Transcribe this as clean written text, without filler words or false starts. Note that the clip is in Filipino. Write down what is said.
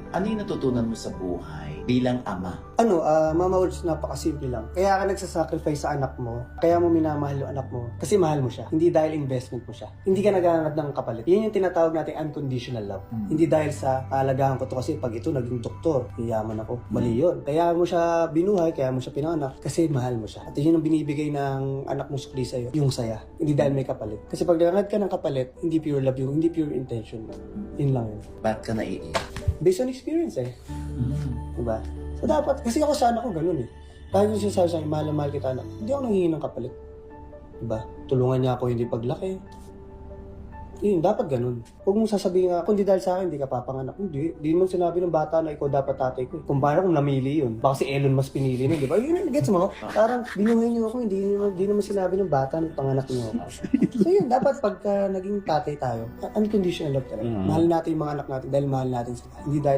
Ano yung natutunan mo sa buhay bilang ama? Mama Woods, napakasimple lang. Kaya ka nagsasacrifice sa anak mo, kaya mo minamahal yung anak mo, kasi mahal mo siya. Hindi dahil investment mo siya. Hindi ka naghahanap ng kapalit. Yun yung tinatawag nating unconditional love. Hindi dahil sa alagahan ko to kasi pag ito naging doktor, yayaman ako. Mali yun. Kaya mo siya binuhay, kaya mo siya pinanganak, kasi mahal mo siya. At yun ang binibigay ng anak mo sukli sa'yo, yung saya. Hindi dahil may kapalit. Kasi pag nangangad ka ng kapalit, hindi pure love yun, hindi pure intention. Yun lang yun. Ba't ka naiiyak? Based on experience Diba? So dapat, kasi ako sa anak ko ganun Kahit yung sinasabi sa akin, mahal na mahal kita anak, hindi ako nanghihingi ng kapalit. Diba? Tulungan niya ako hindi paglaki. Yun, dapat ganun. Huwag mong sasabihin nga, kung di dahil sa akin, hindi ka papanganak. Hindi. Di naman sinabi ng bata na ikaw dapat tatay ko. Kung paano kung namili yun. Baka si Elon mas pinili nun, di ba? Yun, gets mo? Parang binuhay niyo ako, hindi naman sinabi ng bata na panganak niyo ako. So yun, dapat pagka naging tatay tayo, unconditional love talaga. Mahal natin yung mga anak natin dahil mahal natin sila. Hindi dahil